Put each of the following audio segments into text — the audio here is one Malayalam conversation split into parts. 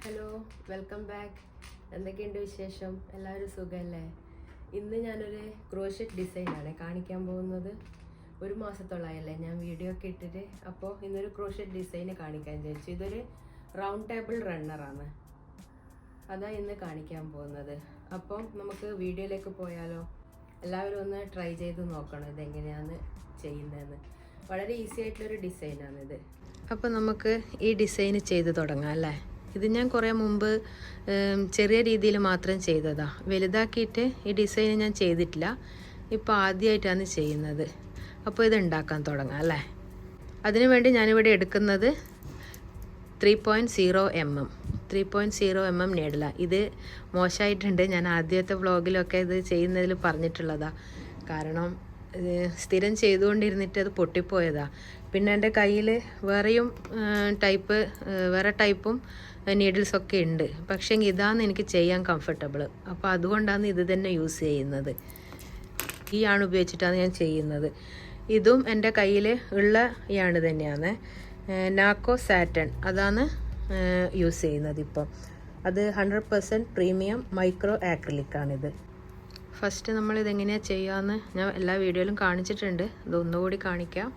Hello, welcome back. എന്തൊക്കെയുണ്ട് വിശേഷം? എല്ലാവരും സുഖമല്ലേ? ഇന്ന് ഞാനൊരു ക്രോഷറ്റ് ഡിസൈനാണ് കാണിക്കാൻ പോകുന്നത്. ഒരു മാസത്തോളമായല്ലേ ഞാൻ വീഡിയോ ഒക്കെ ഇട്ടിട്ട്. അപ്പോൾ ഇന്നൊരു ക്രോഷറ്റ് ഡിസൈന് കാണിക്കാൻ വിചാരിച്ചു. ഇതൊരു റൗണ്ട് ടേബിൾ റണ്ണറാണ്, അതാ ഇന്ന് കാണിക്കാൻ പോകുന്നത്. അപ്പം നമുക്ക് വീഡിയോയിലേക്ക് പോയാലോ? എല്ലാവരും ഒന്ന് ട്രൈ ചെയ്ത് നോക്കണം ഇതെങ്ങനെയാണ് ചെയ്യുന്നതെന്ന്. വളരെ ഈസി ആയിട്ടുള്ളൊരു ഡിസൈനാണിത്. അപ്പോൾ നമുക്ക് ഈ ഡിസൈന് ചെയ്ത് തുടങ്ങാം അല്ലേ? ഇത് ഞാൻ കുറേ മുമ്പ് ചെറിയ രീതിയിൽ മാത്രം ചെയ്തതാണ്. വലുതാക്കിയിട്ട് ഈ ഡിസൈൻ ഞാൻ ചെയ്തിട്ടില്ല. ഇപ്പോൾ ആദ്യമായിട്ടാണ് ചെയ്യുന്നത്. അപ്പോൾ ഇത് ഉണ്ടാക്കാൻ തുടങ്ങാം അല്ലേ? അതിനു വേണ്ടി ഞാനിവിടെ എടുക്കുന്നത് 3.0 mm 3.0 mm നീഡില. ഇത് മോശമായിട്ടുണ്ട്. ഞാൻ ആദ്യത്തെ വ്ളോഗിലൊക്കെ ഇത് ചെയ്യുന്നതിൽ പറഞ്ഞിട്ടുള്ളതാണ്. കാരണം സ്ഥിരം ചെയ്തുകൊണ്ടിരുന്നിട്ട് അത് പൊട്ടിപ്പോയതാണ്. പിന്നെ എൻ്റെ കയ്യിൽ വേറെ ടൈപ്പും നീഡിൽസൊക്കെ ഉണ്ട്. പക്ഷേ ഇതാണ് എനിക്ക് ചെയ്യാൻ കംഫർട്ടബിൾ. അപ്പോൾ അതുകൊണ്ടാണ് ഇത് തന്നെ യൂസ് ചെയ്യുന്നത്. ഈ ആണ് ഉപയോഗിച്ചിട്ടാണ് ഞാൻ ചെയ്യുന്നത്. ഇതും എൻ്റെ കയ്യിൽ ഉള്ള ഈ ആണ് തന്നെയാണ്. നാക്കോ സാറ്റൺ അതാണ് യൂസ് ചെയ്യുന്നത് ഇപ്പം. അത് 100% പ്രീമിയം മൈക്രോ ആക്രിലിക്കാണിത്. ഫസ്റ്റ് നമ്മളിതെങ്ങനെയാണ് ചെയ്യാമെന്ന് ഞാൻ എല്ലാ വീഡിയോയിലും കാണിച്ചിട്ടുണ്ട്. ഇതൊന്നുകൂടി കാണിക്കാം.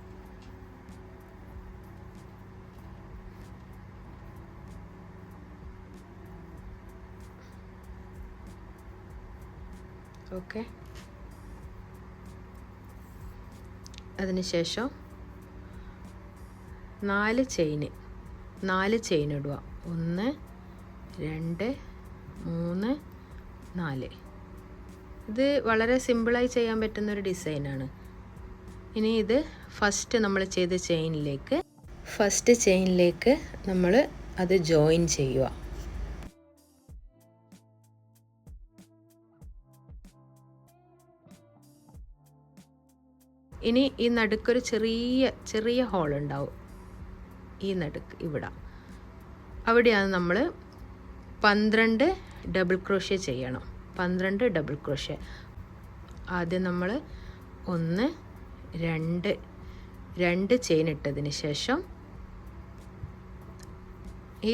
ഓക്കെ, അതിനുശേഷം 4 ചെയിൻ ഇടുക. 1 2 3 4. ഇത് വളരെ സിമ്പിളായി ചെയ്യാൻ പറ്റുന്നൊരു ഡിസൈനാണ്. ഇനി ഇത് ഫസ്റ്റ് ചെയിനിലേക്ക് നമ്മൾ അത് ജോയിൻ ചെയ്യുക. ഇനി ഈ നടുക്കൊരു ചെറിയ ഹോൾ ഉണ്ടാവും. ഈ നടുക്ക് അവിടെയാണ് നമ്മൾ 12 ഡബിൾ ക്രോഷ്യ ചെയ്യണം. 12 ഡബിൾ ക്രോഷ്യ. ആദ്യം നമ്മൾ 1 2 ചെയിൻ ഇട്ടതിന് ശേഷം ഈ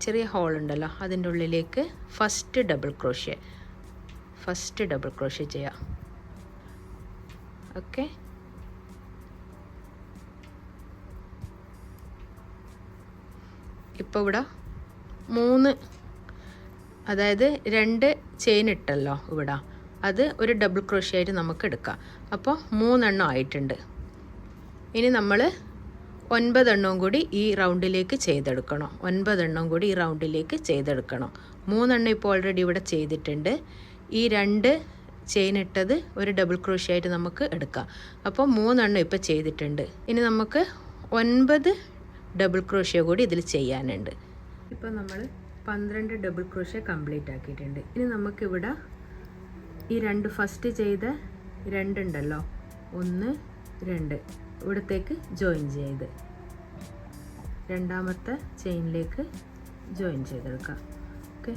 ചെറിയ ഹോൾ ഉണ്ടല്ലോ അതിൻ്റെ ഉള്ളിലേക്ക് ഫസ്റ്റ് ഡബിൾ ക്രോഷ്യ ചെയ്യാം. ഓക്കെ, ഇപ്പോൾ ഇവിടെ 3, അതായത് 2 ചെയിൻ ഇട്ടല്ലോ ഇവിടെ, അത് ഒരു ഡബിൾ ക്രോഷ്യ ആയിട്ട് നമുക്ക് എടുക്കാം. അപ്പോൾ 3 എണ്ണം ആയിട്ടുണ്ട്. ഇനി നമ്മൾ 9 എണ്ണവും കൂടി ഈ റൗണ്ടിലേക്ക് ചെയ്തെടുക്കണം. 9 എണ്ണം കൂടി ഈ റൗണ്ടിലേക്ക് ചെയ്തെടുക്കണം. 3 എണ്ണം ഇപ്പോൾ ഓൾറെഡി ഇവിടെ ചെയ്തിട്ടുണ്ട്. ഈ 2 ചെയിൻ ഇട്ടത് ഒരു ഡബിൾ ക്രോഷ്യ ആയിട്ട് നമുക്ക് എടുക്കാം. അപ്പോൾ 3 എണ്ണം ഇപ്പോൾ ചെയ്തിട്ടുണ്ട്. ഇനി നമുക്ക് 9 ഡബിൾ ക്രോഷ്യ കൂടി ഇതിൽ ചെയ്യാനുണ്ട്. ഇപ്പോൾ നമ്മൾ 12 ഡബിൾ ക്രോഷ്യ കംപ്ലീറ്റ് ആക്കിയിട്ടുണ്ട്. ഇനി നമുക്കിവിടെ ഈ ഫസ്റ്റ് ചെയ്ത 2 ഉണ്ടല്ലോ, 1 2 ഇവിടത്തേക്ക് ജോയിൻ ചെയ്ത് രണ്ടാമത്തെ ചെയിനിലേക്ക് ജോയിൻ ചെയ്തെടുക്കാം. ഓക്കെ,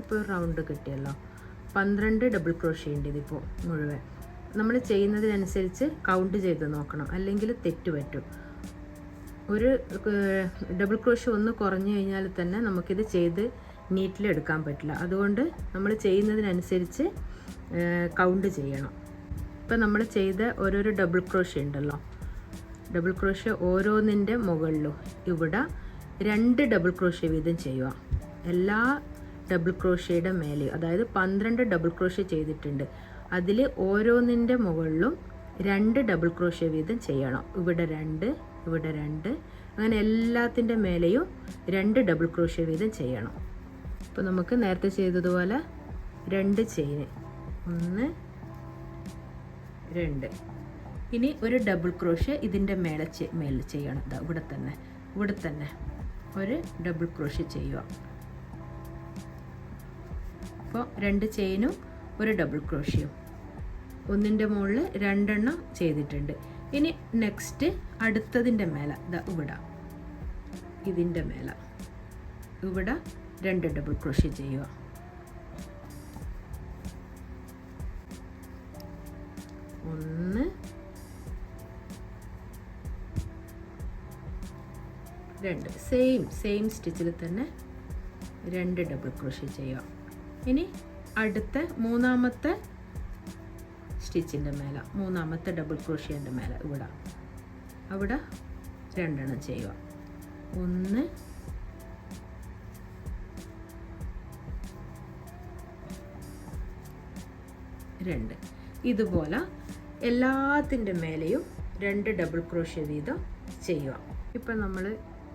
ഇപ്പോൾ റൗണ്ട് കിട്ടിയല്ലോ. 12 ഡബിൾ ക്രോഷ്യ ഉണ്ട് ഇതിപ്പോൾ മുഴുവൻ. നമ്മൾ ചെയ്യുന്നതിനനുസരിച്ച് കൗണ്ട് ചെയ്ത് നോക്കണം, അല്ലെങ്കിൽ തെറ്റ് പറ്റും. ഒരു ഡബിൾ ക്രോഷ്യ ഒന്ന് കുറഞ്ഞു കഴിഞ്ഞാൽ തന്നെ നമുക്കിത് ചെയ്ത് നീറ്റിലെടുക്കാൻ പറ്റില്ല. അതുകൊണ്ട് നമ്മൾ ചെയ്യുന്നതിനനുസരിച്ച് കൗണ്ട് ചെയ്യണം. ഇപ്പം നമ്മൾ ചെയ്ത ഓരോരോ ഡബിൾ ക്രോഷ്യ ഉണ്ടല്ലോ, ഡബിൾ ക്രോഷ്യ ഓരോന്നിൻ്റെ മുകളിലും ഇവിടെ 2 ഡബിൾ ക്രോഷ്യ വീതം ചെയ്യുക. എല്ലാ ഡബിൾ ക്രോഷ്യയുടെ മേലെയും, അതായത് 12 ഡബിൾ ക്രോഷ്യ ചെയ്തിട്ടുണ്ട്, അതിൽ ഓരോന്നിൻ്റെ മുകളിലും 2 ഡബിൾ ക്രോഷ്യ വീതം ചെയ്യണം. ഇവിടെ 2 ഇവിടെ 2, അങ്ങനെ എല്ലാത്തിൻ്റെ മേലെയും 2 ഡബിൾ ക്രോഷ്യ വീതം ചെയ്യണം. ഇപ്പോൾ നമുക്ക് നേരത്തെ ചെയ്തതുപോലെ 2 ചെയിൻ, 1 2. ഇനി ഒരു ഡബിൾ ക്രോഷ്യ ഇതിൻ്റെ മേലെ ചെയ്യണം. ഇവിടെ തന്നെ ഒരു ഡബിൾ ക്രോഷ്യ ചെയ്യുക. അപ്പോൾ 2 ചെയിനും ഒരു ഡബിൾ ക്രോഷ്യയും, ഒന്നിൻ്റെ മുകളിൽ 2 എണ്ണം ചെയ്തിട്ടുണ്ട്. ഇനി നെക്സ്റ്റ് അടുത്തതിൻ്റെ മേലെ ഇതിൻ്റെ മേലെ ഇവിടെ 2 ഡബിൾ ക്രോഷ്യ ചെയ്യുക. 1 2 സെയിം സ്റ്റിച്ചിൽ തന്നെ 2 ഡബിൾ ക്രോഷ്യ ചെയ്യുക. ഇനി അടുത്ത മൂന്നാമത്തെ സ്റ്റിച്ചിൻ്റെ മേലെ, മൂന്നാമത്തെ ഡബിൾ ക്രോഷ്യൻ്റെ മേലെ അവിടെ 2 എണ്ണം ചെയ്യുക. 1 2. ഇതുപോലെ എല്ലാത്തിൻ്റെ മേലെയും 2 ഡബിൾ ക്രോഷ്യ വീതം ചെയ്യുക. ഇപ്പം നമ്മൾ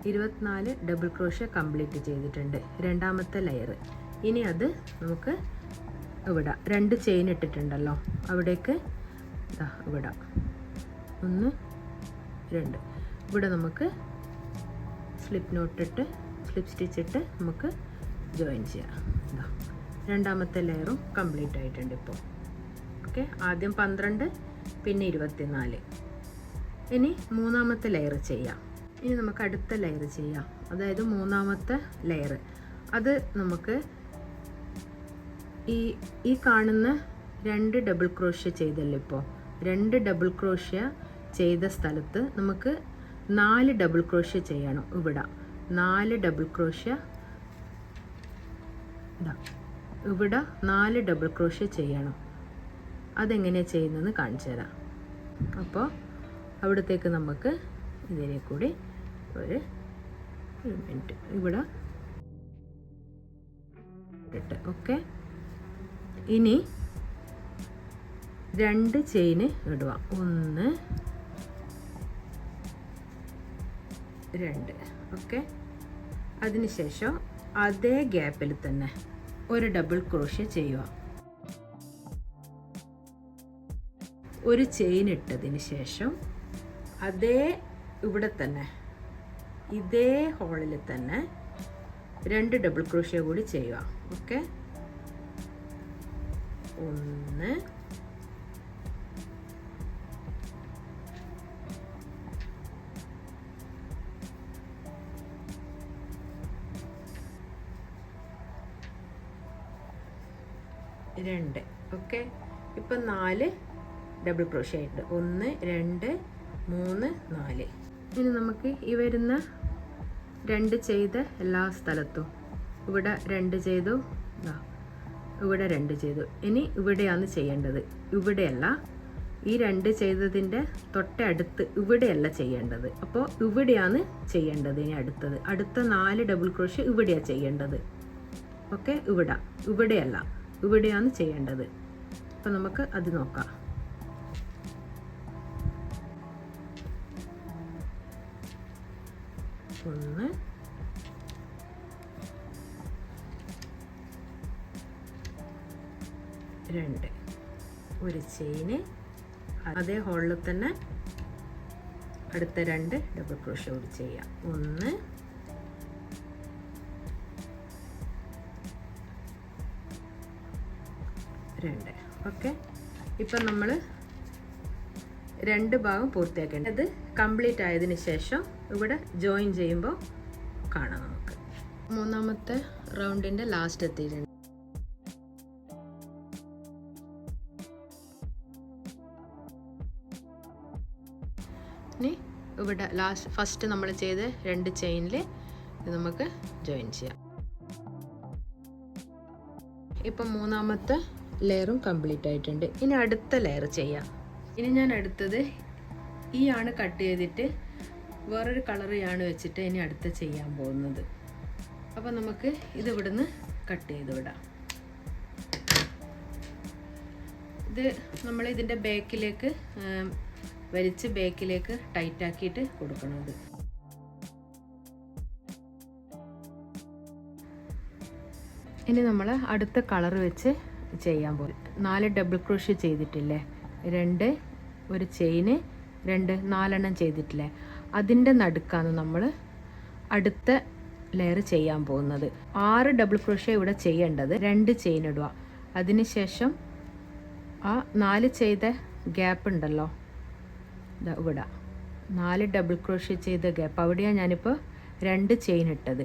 24 ഡബിൾ ക്രോഷ്യ കംപ്ലീറ്റ് ചെയ്തിട്ടുണ്ട്, രണ്ടാമത്തെ ലെയർ. ഇനി അത് നമുക്ക് ഇവിടെ 2 ചെയിൻ ഇട്ടിട്ടുണ്ടല്ലോ, അവിടേക്ക് ഇവിടെ 1 2 ഇവിടെ നമുക്ക് സ്ലിപ്പ് നോട്ടിട്ട് സ്ലിപ്പ് സ്റ്റിച്ചിട്ട് നമുക്ക് ജോയിൻ ചെയ്യാം. രണ്ടാമത്തെ ലെയറും കംപ്ലീറ്റ് ആയിട്ടുണ്ട് ഇപ്പോൾ. ഓക്കെ, ആദ്യം 12 പിന്നെ 24. ഇനി മൂന്നാമത്തെ ലെയർ ചെയ്യാം. ഇനി നമുക്ക് അടുത്ത ലെയർ ചെയ്യാം, അതായത് മൂന്നാമത്തെ ലെയർ. അത് നമുക്ക് ഈ കാണുന്ന 2 ഡബിൾ ക്രോഷ്യ ചെയ്തല്ലോ, ഇപ്പോൾ 2 ഡബിൾ ക്രോഷ്യ ചെയ്ത സ്ഥലത്ത് നമുക്ക് 4 ഡബിൾ ക്രോഷ്യ ചെയ്യണം. ഇവിടെ 4 ഡബിൾ ക്രോഷ്യ, ഇവിടെ 4 ഡബിൾ ക്രോഷ്യ ചെയ്യണം. അതെങ്ങനെയാണ് ചെയ്യുന്നതെന്ന് കാണിച്ചു തരാം. അപ്പോൾ അവിടത്തേക്ക് നമുക്ക് ഇതിനെ കൂടി ഒരു മിനിറ്റ് ഇവിടെ ഇട്ട്. ഓക്കെ, ഇനി 2 ചെയിന് ഇടുക. 1 2. ഓക്കെ, അതിനുശേഷം അതേ ഗ്യാപ്പിൽ തന്നെ ഒരു ഡബിൾ ക്രോഷ്യ ചെയ്യുക. ഒരു ചെയിൻ ഇട്ടതിന് ശേഷം അതേ ഇവിടെ തന്നെ ഇതേ ഹോളിൽ തന്നെ 2 ഡബിൾ ക്രോഷ്യ കൂടി ചെയ്യുക. ഓക്കെ, 1 2. ഓക്കെ, ഇപ്പം 4 ഡബിൾ ക്രോഷ്യ ആയിട്ട് 1 2 3 4. ഇനി നമുക്ക് ഈ വരുന്ന 2 ചെയ്ത എല്ലാ സ്ഥലത്തും ഇവിടെ 2 ചെയ്തു, ഇവിടെ 2 ചെയ്തു. ഇനി ഇവിടെയാണ് ചെയ്യേണ്ടത്, ഇവിടെയല്ല. ഈ 2 ചെയ്തതിൻ്റെ തൊട്ടടുത്ത് ഇവിടെയല്ല ചെയ്യേണ്ടത്. അപ്പോൾ ഇവിടെയാണ് ചെയ്യേണ്ടത്. ഇനി അടുത്ത 4 ഡബിൾ ക്രോഷ്യ ഇവിടെയാണ് ചെയ്യേണ്ടത്. ഓക്കെ, ഇവിടെയല്ല, ഇവിടെയാണ് ചെയ്യേണ്ടത്. അപ്പം നമുക്ക് അത് നോക്കാം. ഒന്ന്, 2 ഒരു ചെയിന് അതേ ഹോളിൽ തന്നെ അടുത്ത 2 ഡബിൾ ക്രോഷ്യ കൂടി ചെയ്യാം. 1 2. ഓക്കെ, ഇപ്പം നമ്മൾ 2 ഭാഗം പൂർത്തിയാക്കേണ്ടത്. അത് കംപ്ലീറ്റ് ആയതിനു ശേഷം ഇവിടെ ജോയിൻ ചെയ്യുമ്പോൾ കാണാം നമുക്ക്. മൂന്നാമത്തെ റൗണ്ടിൻ്റെ ലാസ്റ്റ് എത്തിയിട്ടുണ്ട്. ഇനി ഇവിടെ ഫസ്റ്റ് നമ്മൾ ചെയ്ത് 2 ചെയിനിൽ ഇത് നമുക്ക് ജോയിൻ ചെയ്യാം. ഇപ്പം മൂന്നാമത്തെ ലെയറും കംപ്ലീറ്റ് ആയിട്ടുണ്ട്. ഇനി അടുത്ത ലെയർ ചെയ്യാം. ഇനി ഞാൻ അടുത്തത് ഈ ആണ് കട്ട് ചെയ്തിട്ട് വേറൊരു കളർ ആണ് വെച്ചിട്ട് ഇനി അടുത്ത ചെയ്യാൻ പോകുന്നത്. അപ്പം നമുക്ക് ഇത് ഇവിടുന്ന് കട്ട് ചെയ്ത് വിടാം. ഇത് നമ്മൾ ഇതിൻ്റെ ബാക്കിലേക്ക് വലിച്ച് ബാക്കിലേക്ക് ടൈറ്റാക്കിയിട്ട് കൊടുക്കണത്. ഇനി നമ്മൾ അടുത്ത കളർ വെച്ച് ചെയ്യാൻ പോകും. 4 ഡബിൾ ക്രോഷ്യ ചെയ്തിട്ടില്ലേ, 2 ഒരു ചെയിന് 2 4 എണ്ണം ചെയ്തിട്ടില്ലേ, അതിൻ്റെ നടുക്കാണ് നമ്മൾ അടുത്ത ലെയർ ചെയ്യാൻ പോകുന്നത്. 6 ഡബിൾ ക്രോഷ്യ ഇവിടെ ചെയ്യേണ്ടത്. 2 ചെയിൻ ഇടുക. അതിനുശേഷം ആ 4 ചെയ്ത ഗ്യാപ്പ് ഉണ്ടല്ലോ, ഇവിടെ 4 ഡബിൾ ക്രോഷ്യ ചെയ്ത ഗ്യാപ്പ്, അവിടെയാണ് ഞാനിപ്പോൾ 2 ചെയിൻ ഇട്ടത്.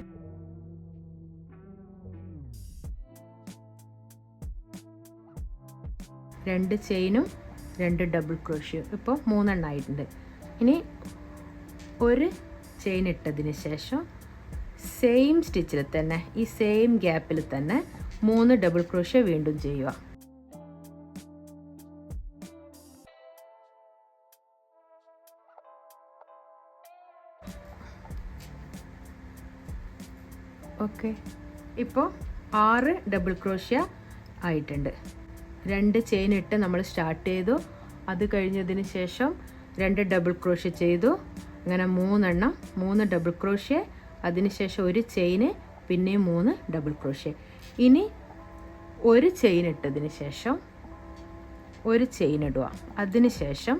രണ്ട് ചെയിനും 2 ഡബിൾ ക്രോഷ്യ, ഇപ്പോൾ 3 എണ്ണം ആയിട്ടുണ്ട്. ഇനി ഒരു ചെയിൻ ഇട്ടതിന് ശേഷം സെയിം സ്റ്റിച്ചിൽ തന്നെ, ഈ സെയിം ഗ്യാപ്പിൽ തന്നെ 3 ഡബിൾ ക്രോഷ്യ വീണ്ടും ചെയ്യുക. ഓക്കെ, ഇപ്പോൾ 6 ഡബിൾ ക്രോഷ്യ ആയിട്ടുണ്ട്. 2 ചെയിൻ ഇട്ട് നമ്മൾ സ്റ്റാർട്ട് ചെയ്തു. അത് കഴിഞ്ഞതിന് ശേഷം 2 ഡബിൾ ക്രോഷ്യ ചെയ്തു. അങ്ങനെ 3 ഡബിൾ ക്രോഷ്യ, അതിനുശേഷം 1 ചെയിന്, പിന്നെയും 3 ഡബിൾ ക്രോഷ്യ. ഇനി 1 ചെയിൻ ഇട്ടതിന് ശേഷം 1 ചെയിൻ ഇടുക. അതിനുശേഷം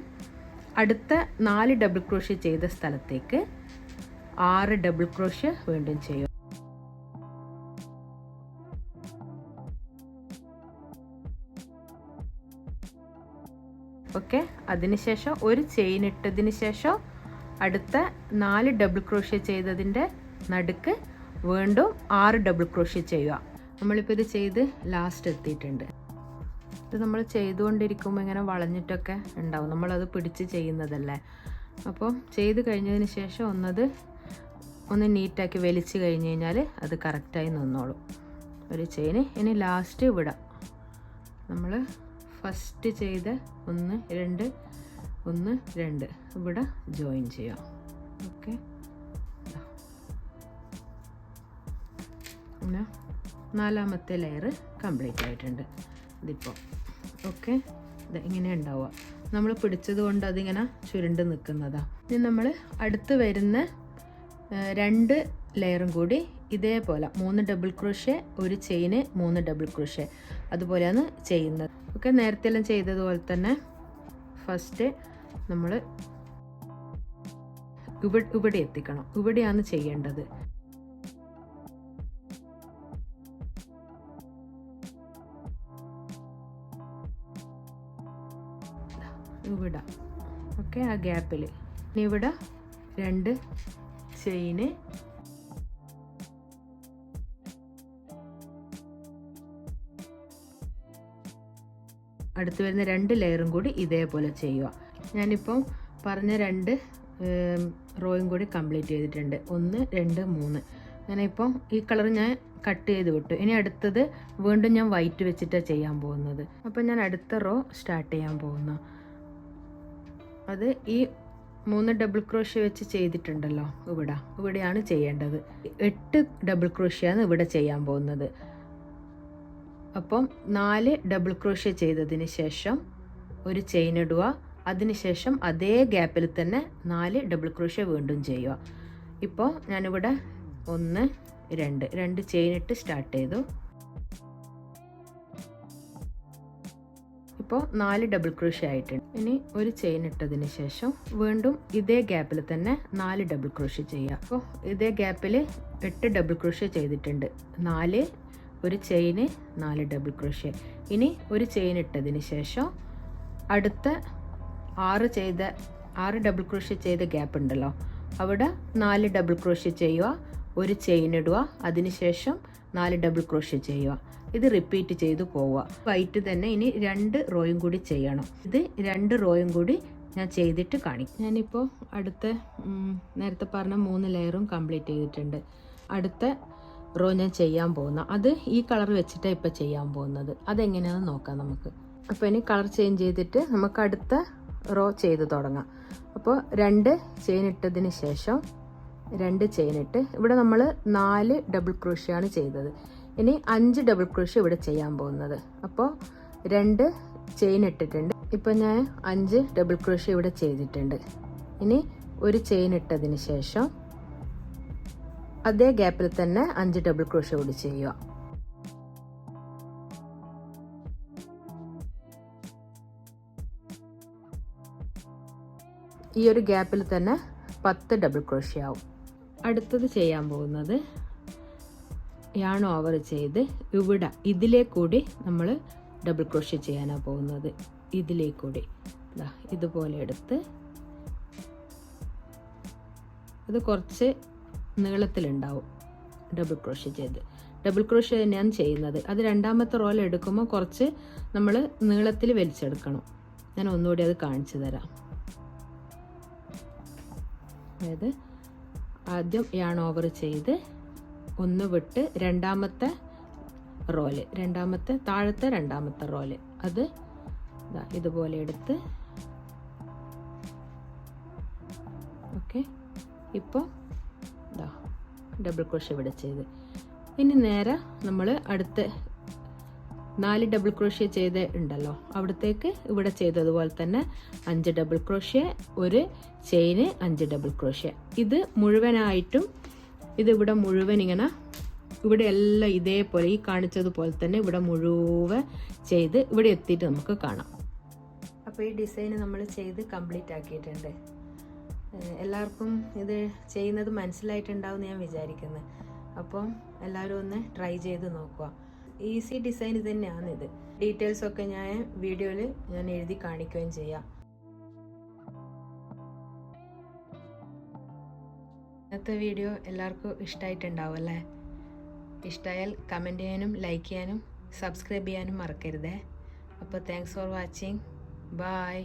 അടുത്ത 4 ഡബിൾ ക്രോഷ്യ ചെയ്ത സ്ഥലത്തേക്ക് 6 ഡബിൾ ക്രോഷ്യ വീണ്ടും ചെയ്യുക. ഓക്കെ, അതിനുശേഷം 1 ചെയിൻ ഇട്ടതിന് ശേഷം അടുത്ത 4 ഡബിൾ ക്രോഷ്യ ചെയ്തതിൻ്റെ നടുക്ക് വീണ്ടും 6 ഡബിൾ ക്രോഷ്യ ചെയ്യുക. നമ്മളിപ്പോൾ ഇത് ചെയ്ത് ലാസ്റ്റ് എത്തിയിട്ടുണ്ട്. ഇത് നമ്മൾ ചെയ്തുകൊണ്ടിരിക്കുമ്പോൾ ഇങ്ങനെ വളഞ്ഞിട്ടൊക്കെ ഉണ്ടാവും, നമ്മളത് പിടിച്ച് ചെയ്യുന്നതല്ലേ. അപ്പോൾ ചെയ്ത് കഴിഞ്ഞതിന് ശേഷം ഒന്ന് നീറ്റാക്കി വലിച്ച് കഴിഞ്ഞ് കഴിഞ്ഞാൽ അത് കറക്റ്റായി നിന്നോളും. 1 ചെയിന്. ഇനി ലാസ്റ്റ് വിടാം. നമ്മൾ ഫസ്റ്റ് ചെയ്ത് 1 2 ഇവിടെ ജോയിൻ ചെയ്യാം. ഓക്കെ, പിന്നെ 4ാമത്തെ ലെയർ കംപ്ലീറ്റ് ആയിട്ടുണ്ട് ഇതിപ്പോൾ. ഓക്കെ, ഇത് ഇങ്ങനെ ഉണ്ടാവുക. നമ്മൾ പിടിച്ചത് കൊണ്ട് അതിങ്ങനെ ചുരുണ്ട് നിൽക്കുന്നതാണ്. ഇനി നമ്മൾ അടുത്ത് വരുന്ന 2 ലെയറും കൂടി ഇതേപോലെ 3 ഡബിൾ ക്രോഷ്യ, 1 ചെയിന്, 3 ഡബിൾ ക്രോഷ്യ, അതുപോലെയാണ് ചെയ്യുന്നത്. ഓക്കെ, നേരത്തെ എല്ലാം ചെയ്തതുപോലെ തന്നെ ഫസ്റ്റ് നമ്മൾ ഇവിടെ എത്തിക്കണം. ഇവിടെയാണ് ചെയ്യേണ്ടത്. ഇവിടെ. ഓക്കെ, ആ ഗ്യാപ്പിൽ ഇനി ഇവിടെ 2 ചെയിന്, അടുത്ത് വരുന്ന 2 ലെയറും കൂടി ഇതേപോലെ ചെയ്യുക. ഞാനിപ്പം പറഞ്ഞ 2 റോയും കൂടി കംപ്ലീറ്റ് ചെയ്തിട്ടുണ്ട്. 1 2 3. അങ്ങനെ ഇപ്പം ഈ കളർ ഞാൻ കട്ട് ചെയ്ത് വിട്ടു. ഇനി അടുത്തത് വീണ്ടും ഞാൻ വൈറ്റ് വെച്ചിട്ടാണ് ചെയ്യാൻ പോകുന്നത്. അപ്പം ഞാൻ അടുത്ത റോ സ്റ്റാർട്ട് ചെയ്യാൻ പോകുന്നു. അത് ഈ 3 ഡബിൾ ക്രോഷ്യ വെച്ച് ചെയ്തിട്ടുണ്ടല്ലോ, ഇവിടെയാണ് ചെയ്യേണ്ടത്. 8 ഡബിൾ ക്രോഷ്യാണ് ഇവിടെ ചെയ്യാൻ പോകുന്നത്. അപ്പം 4 ഡബിൾ ക്രോഷ്യ ചെയ്തതിന് ശേഷം 1 ചെയിൻ ഇടുക. അതിനുശേഷം അതേ ഗ്യാപ്പിൽ തന്നെ 4 ഡബിൾ ക്രോഷ്യ വീണ്ടും ചെയ്യുക. ഇപ്പോൾ ഞാനിവിടെ 1 2 ചെയിൻ ഇട്ട് സ്റ്റാർട്ട് ചെയ്തു. ഇപ്പോൾ 4 ഡബിൾ ക്രോഷ്യ ആയിട്ടുണ്ട്. ഇനി 1 ചെയിൻ ഇട്ടതിന് ശേഷം വീണ്ടും ഇതേ ഗ്യാപ്പിൽ തന്നെ 4 ഡബിൾ ക്രോഷ്യ ചെയ്യുക. അപ്പോൾ ഇതേ ഗ്യാപ്പിൽ 8 ഡബിൾ ക്രോഷ്യ ചെയ്തിട്ടുണ്ട്. 4 1 ചെയിന്, 4 ഡബിൾ ക്രോഷ്യ. ഇനി 1 ചെയിൻ ഇട്ടതിന് ശേഷം അടുത്ത 6 ഡബിൾ ക്രോഷ്യ ചെയ്ത ഗ്യാപ്പ് ഉണ്ടല്ലോ, അവിടെ 4 ഡബിൾ ക്രോഷ്യ ചെയ്യുക. 1 ചെയിൻ ഇടുക. അതിനുശേഷം 4 ഡബിൾ ക്രോഷ്യ ചെയ്യുക. ഇത് റിപ്പീറ്റ് ചെയ്തു പോവുക. വൈറ്റ് തന്നെ ഇനി 2 റോയും കൂടി ചെയ്യണം. ഇത് 2 റോയും കൂടി ഞാൻ ചെയ്തിട്ട് കാണിക്കും. ഞാനിപ്പോൾ അടുത്ത നേരത്തെ പറഞ്ഞ 3 ലെയറും കംപ്ലീറ്റ് ചെയ്തിട്ടുണ്ട്. അടുത്ത റോ ഞാൻ ചെയ്യാൻ പോകുന്ന അത് ഈ കളർ വെച്ചിട്ടാണ് ഇപ്പോൾ ചെയ്യാൻ പോകുന്നത്. അതെങ്ങനെയാണെന്ന് നോക്കാം നമുക്ക്. അപ്പോൾ ഇനി കളർ ചേഞ്ച് ചെയ്തിട്ട് നമുക്ക് അടുത്ത റോ ചെയ്ത് തുടങ്ങാം. അപ്പോൾ 2 ചെയിൻ ഇട്ടതിന് ശേഷം 2 ചെയിൻ ഇട്ട് ഇവിടെ നമ്മൾ 4 ഡബിൾ ക്രോഷ്യാണ് ചെയ്തത്. ഇനി 5 ഡബിൾ ക്രോഷ്യ ഇവിടെ ചെയ്യാൻ പോകുന്നത്. അപ്പോൾ 2 ചെയിൻ ഇട്ടിട്ടുണ്ട്. ഇപ്പോൾ ഞാൻ 5 ഡബിൾ ക്രോഷ്യ ഇവിടെ ചെയ്തിട്ടുണ്ട്. ഇനി 1 ചെയിൻ ഇട്ടതിന് ശേഷം അതേ ഗ്യാപ്പിൽ തന്നെ 5 ഡബിൾ ക്രോഷ്യ കൂടി ചെയ്യുക. ഈ ഒരു ഗ്യാപ്പിൽ തന്നെ 10 ഡബിൾ ക്രോഷ്യ ആവും. അടുത്തത് ചെയ്യാൻ പോകുന്നത് യാൺ ഓവർ ചെയ്ത് ഇതിലേക്കൂടി നമ്മൾ ഡബിൾ ക്രോഷ്യ ചെയ്യാനാണ് പോകുന്നത്. ഇതിലേക്കൂടി ഇതുപോലെ എടുത്ത് ഇത് കുറച്ച് നീളത്തിലുണ്ടാവും ഡബിൾ ക്രോഷ്യ ചെയ്ത്. ഡബിൾ ക്രോഷ്യ തന്നെയാണ് ചെയ്യുന്നത്. അത് 2ാമത്തെ റോയിൽ എടുക്കുമ്പോൾ കുറച്ച് നമ്മൾ നീളത്തിൽ വലിച്ചെടുക്കണം. ഞാൻ ഒന്നുകൂടി അത് കാണിച്ചു തരാം. അതായത് ആദ്യം യാൺ ഓവർ ചെയ്ത് ഒന്ന് വിട്ട് രണ്ടാമത്തെ റോല്, താഴത്തെ രണ്ടാമത്തെ റോല് അത് ഇതുപോലെ എടുത്ത് ഓക്കെ. ഇപ്പോൾ ഡബിൾ ക്രോഷ്യ ഇവിടെ ചെയ്ത്, ഇനി നേരെ നമ്മൾ അടുത്ത 4 ഡബിൾ ക്രോഷ്യ ചെയ്ത് ഉണ്ടല്ലോ അവിടത്തേക്ക് ഇവിടെ ചെയ്തതുപോലെ തന്നെ 5 ഡബിൾ ക്രോഷ്യ, ഒരു ചെയിന് 5 ഡബിൾ ക്രോഷ്യ. ഇത് മുഴുവനായിട്ടും ഇതിവിടെ മുഴുവൻ ഇങ്ങനെ ഇവിടെ എല്ലാം ഇതേപോലെ ഈ കാണിച്ചതുപോലെ തന്നെ ഇവിടെ മുഴുവൻ ചെയ്ത് ഇവിടെ എത്തിയിട്ട് നമുക്ക് കാണാം. അപ്പോൾ ഈ ഡിസൈൻ നമ്മൾ ചെയ്ത് കംപ്ലീറ്റ് ആക്കിയിട്ടുണ്ട്. എല്ലാവർക്കും ഇത് ചെയ്യുന്നത് മനസ്സിലായിട്ടുണ്ടാവും ഞാൻ വിചാരിക്കുന്നത്. അപ്പം എല്ലാവരും ഒന്ന് ട്രൈ ചെയ്ത് നോക്കുക. ഈസി ഡിസൈൻ തന്നെയാണിത്. ഡീറ്റെയിൽസൊക്കെ ഞാൻ വീഡിയോയിൽ ഞാൻ എഴുതി കാണിക്കുകയും ചെയ്യാം. ഇന്നത്തെ വീഡിയോ എല്ലാവർക്കും ഇഷ്ടമായിട്ടുണ്ടാവും അല്ലേ? ഇഷ്ടമായാൽ കമൻറ്റ് ചെയ്യാനും ലൈക്ക് ചെയ്യാനും സബ്സ്ക്രൈബ് ചെയ്യാനും മറക്കരുതേ. അപ്പോൾ താങ്ക്സ് ഫോർ വാച്ചിങ്. ബൈ.